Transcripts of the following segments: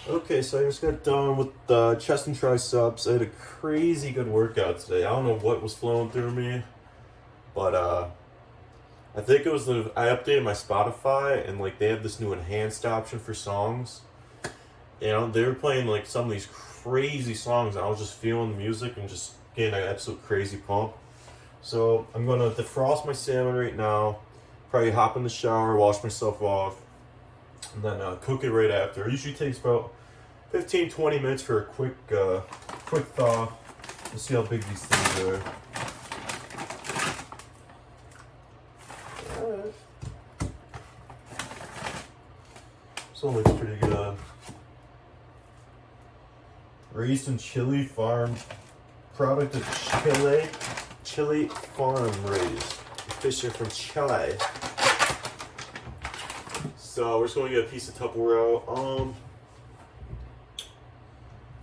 Okay, so I just got done with the chest and triceps. I had a crazy good workout today. I don't know what was flowing through me, but I think it was I updated my Spotify and like they have this new enhanced option for songs. You know, they were playing like some of these crazy songs, and I was just feeling the music and just getting an absolute crazy pump. So I'm gonna defrost my salmon right now. Probably hop in the shower, wash myself off, and then cook it right after. It usually takes about 15-20 minutes for a quick thaw. Let's see how big these things are. Alright. This one looks pretty good. Raised in Chile farm. Product of Chile farm raised. Fish are from Chile. So we're just going to get a piece of Tupperware.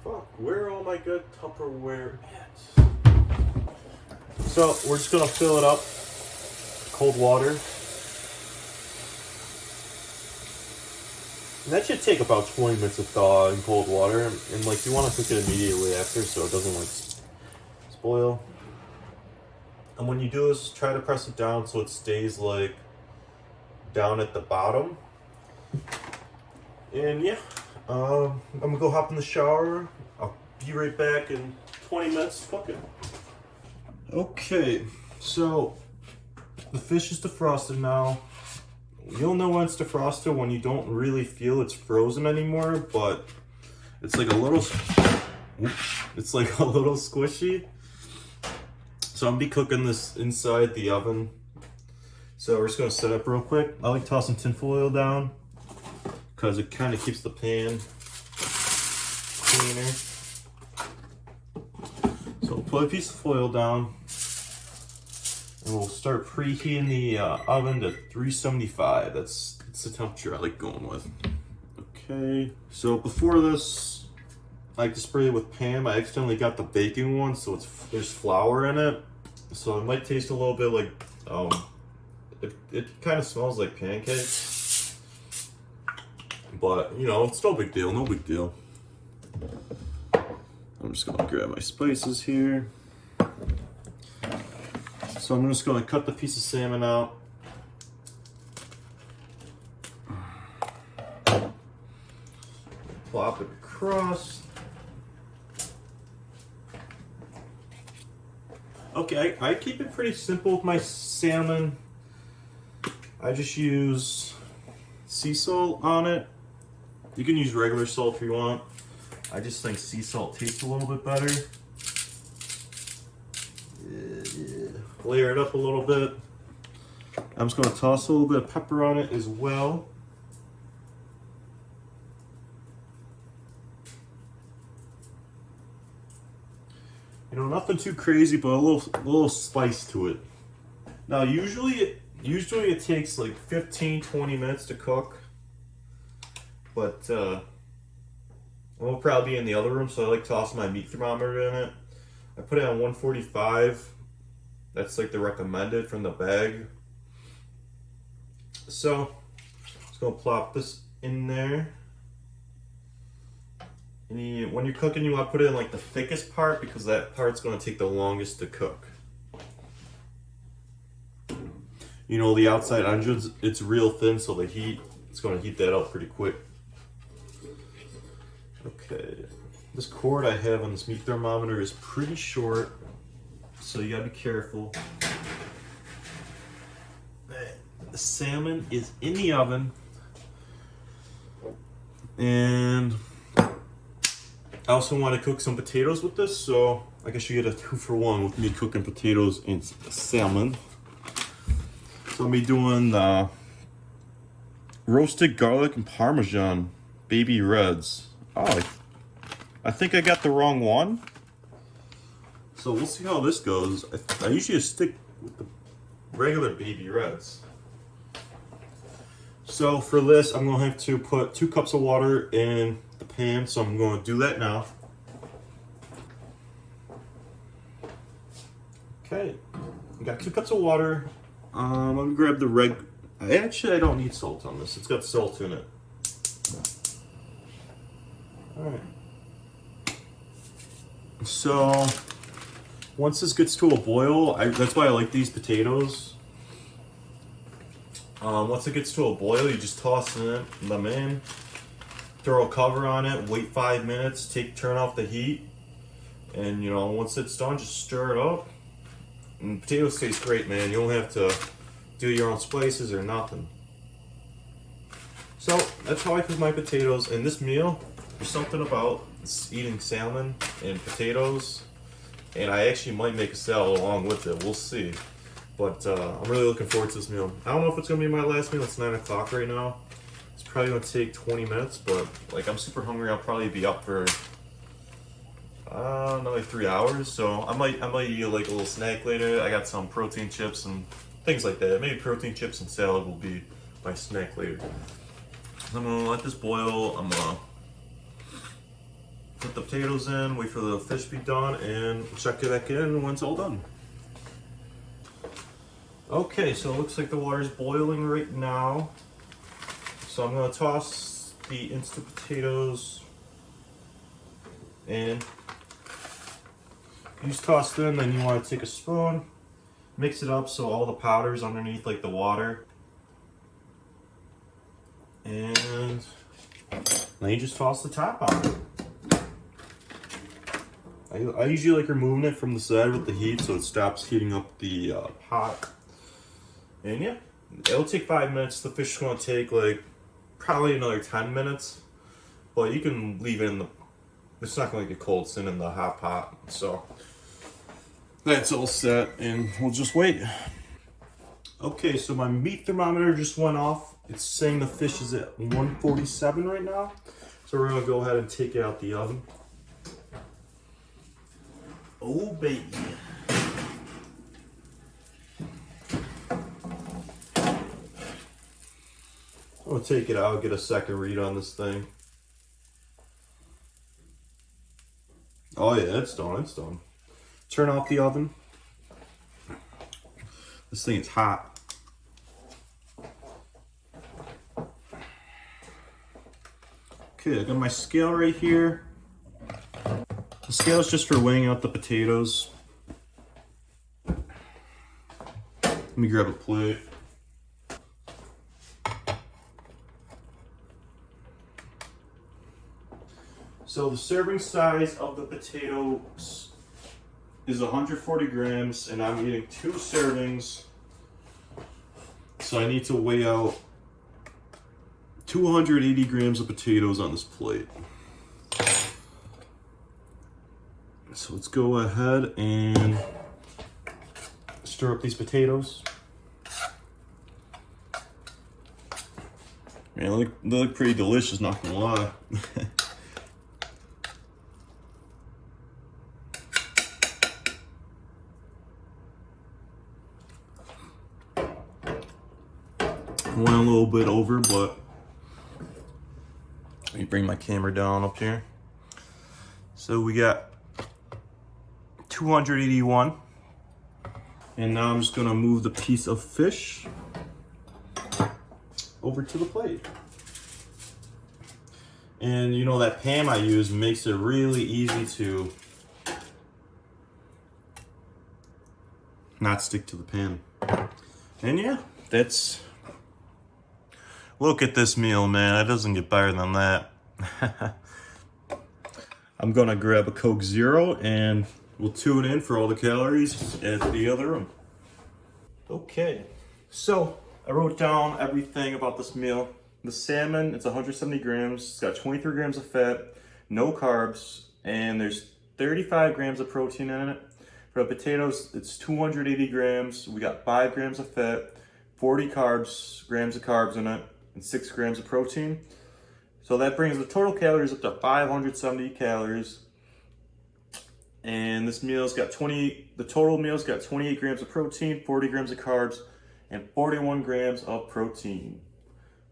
Fuck, where are all my good Tupperware at? So we're just gonna fill it up. Cold water. And that should take about 20 minutes of thaw in cold water. And like you want to cook it immediately after so it doesn't like spoil. And when you do this, try to press it down so it stays like down at the bottom. And yeah. I'm gonna go hop in the shower. I'll be right back in 20 minutes. Fuck it. Okay, so the fish is defrosted now. You'll know when it's defrosted when you don't really feel it's frozen anymore, but it's like a little squishy. So I'm gonna be cooking this inside the oven. So we're just gonna set up real quick. I like tossing tinfoil down because it kind of keeps the pan cleaner. So we'll put a piece of foil down and we'll start preheating the oven to 375. That's the temperature I like going with. Okay, so before this, I like to spray it with Pam. I accidentally got the baking one, so there's flour in it. So it might taste a little bit like, it kind of smells like pancakes. But, you know, it's no big deal, no big deal. I'm just gonna grab my spices here. So I'm just gonna cut the piece of salmon out. Plop it across. Okay, I keep it pretty simple with my salmon. I just use sea salt on it. You can use regular salt if you want. I just think sea salt tastes a little bit better. Yeah. Layer it up a little bit. I'm just going to toss a little bit of pepper on it as well. You know, nothing too crazy, but a little spice to it. Now, usually it takes like 15-20 minutes to cook. But we'll probably be in the other room, so I like tossing my meat thermometer in it. I put it on 145. That's like the recommended from the bag. So, just gonna plop this in there. And when you're cooking, you want to put it in like the thickest part because that part's gonna take the longest to cook. You know, the outside onions, it's real thin, so it's gonna heat that up pretty quick. Okay, this cord I have on this meat thermometer is pretty short, so you gotta be careful. The salmon is in the oven, and I also want to cook some potatoes with this, so I guess you get a 2-for-1 with me cooking potatoes and salmon. So I'll be doing the roasted garlic and Parmesan baby reds. Oh, I think I got the wrong one. So we'll see how this goes. I usually just stick with the regular baby reds. So for this, I'm going to have to put 2 cups of water in the pan. So I'm going to do that now. Okay, I got 2 cups of water. I'm going to grab the Actually, I don't need salt on this. It's got salt in it. Alright. So once this gets to a boil, that's why I like these potatoes. Once it gets to a boil, you just toss them in, throw a cover on it, wait 5 minutes, turn off the heat, and you know, once it's done, just stir it up. And potatoes taste great, man. You don't have to do your own spices or nothing. So that's how I cook my potatoes. And this meal, there's something about eating salmon and potatoes, and I actually might make a salad along with it. We'll see. But I'm really looking forward to this meal. I don't know if it's gonna be my last meal. It's 9 o'clock right now. It's probably gonna take 20 minutes, but like I'm super hungry. I'll probably be up for another 3 hours. So I might eat like a little snack later. I got some protein chips and things like that. Maybe protein chips and salad will be my snack later. I'm gonna let this boil. I'm gonna put the potatoes in, wait for the fish to be done, and check it back in when it's all done. Okay, so it looks like the water's boiling right now. So I'm gonna toss the instant potatoes in. You just toss it in, then you wanna take a spoon, mix it up so all the powder's underneath like the water. And then you just toss the top on. I usually like removing it from the side with the heat so it stops heating up the pot. And yeah, it'll take 5 minutes. The fish is gonna take like probably another 10 minutes, but you can leave it in the, it's not gonna get cold sitting in the hot pot. So that's all set and we'll just wait. Okay, so my meat thermometer just went off. It's saying the fish is at 147 right now. So we're gonna go ahead and take it out the oven. Oh baby. I'm gonna take it out, get a second read on this thing. Oh yeah, it's done, it's done. Turn off the oven. This thing is hot. Okay, I got my scale right here. The scale is just for weighing out the potatoes. Let me grab a plate. So the serving size of the potatoes is 140 grams, and I'm eating 2 servings. So I need to weigh out 280 grams of potatoes on this plate. So let's go ahead and stir up these potatoes. Man, they look pretty delicious, not gonna lie. Went a little bit over, but let me bring my camera down up here. So we got 281. And now I'm just gonna move the piece of fish over to the plate. And you know, that pan I use makes it really easy to not stick to the pan. And yeah, that's, look at this meal, man. It doesn't get better than that. I'm gonna grab a Coke Zero and we'll tune in for all the calories at the other room. Okay, so I wrote down everything about this meal. The salmon, it's 170 grams. It's got 23 grams of fat, no carbs, and there's 35 grams of protein in it. For the potatoes, it's 280 grams. We got 5 grams of fat, 40 grams of carbs in it, and 6 grams of protein. So that brings the total calories up to 570 calories. And this meal's got the total meal's got 28 grams of protein, 40 grams of carbs, and 41 grams of protein.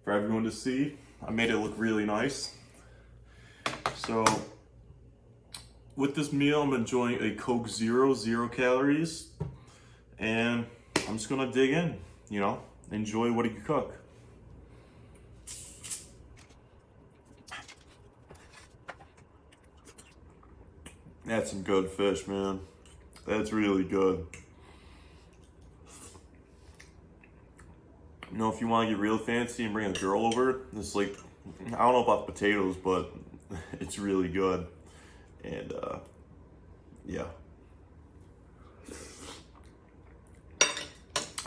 For everyone to see, I made it look really nice. So with this meal, I'm enjoying a Coke Zero, 0 calories. And I'm just gonna dig in, you know, enjoy what you cook. That's some good fish, man. That's really good. You know, if you want to get real fancy and bring a girl over, it's like, I don't know about the potatoes, but it's really good. And yeah,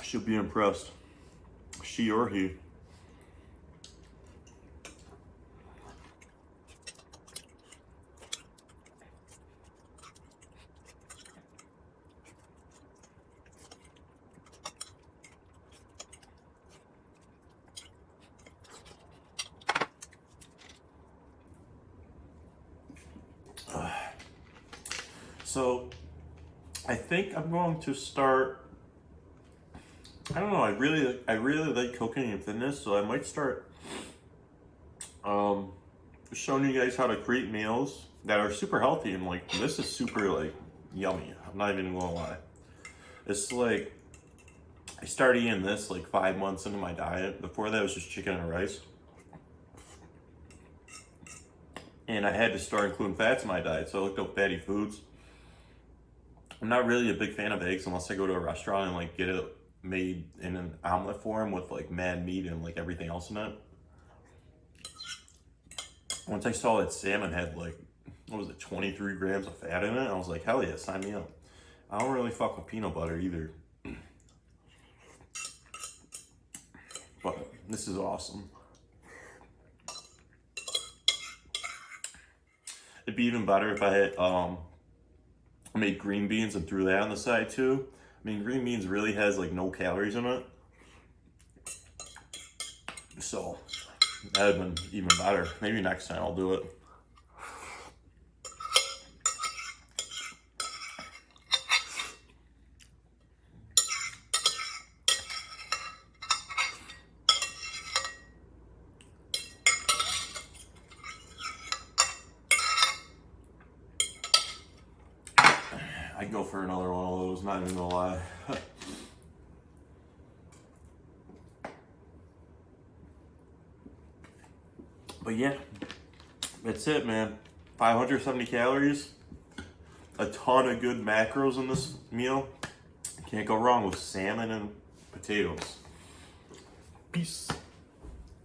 she'll be impressed. She or he. So I think I'm going to start. I don't know. I really like cooking and fitness, so I might start showing you guys how to create meals that are super healthy, and like this is super like yummy. I'm not even gonna lie. It's like I started eating this like 5 months into my diet. Before that, it was just chicken and rice, and I had to start including fats in my diet. So I looked up fatty foods. I'm not really a big fan of eggs unless I go to a restaurant and like get it made in an omelet form with like mad meat and like everything else in it. Once I saw that salmon had like, what was it, 23 grams of fat in it, I was like, hell yeah, sign me up. I don't really fuck with peanut butter either. But this is awesome. It'd be even better if I had made green beans and threw that on the side too. I mean, green beans really has like no calories in it. So that would have been even better. Maybe next time I'll do it. I'd go for another one of those, not even gonna lie. But yeah, that's it, man. 570 calories, a ton of good macros in this meal. Can't go wrong with salmon and potatoes. Peace.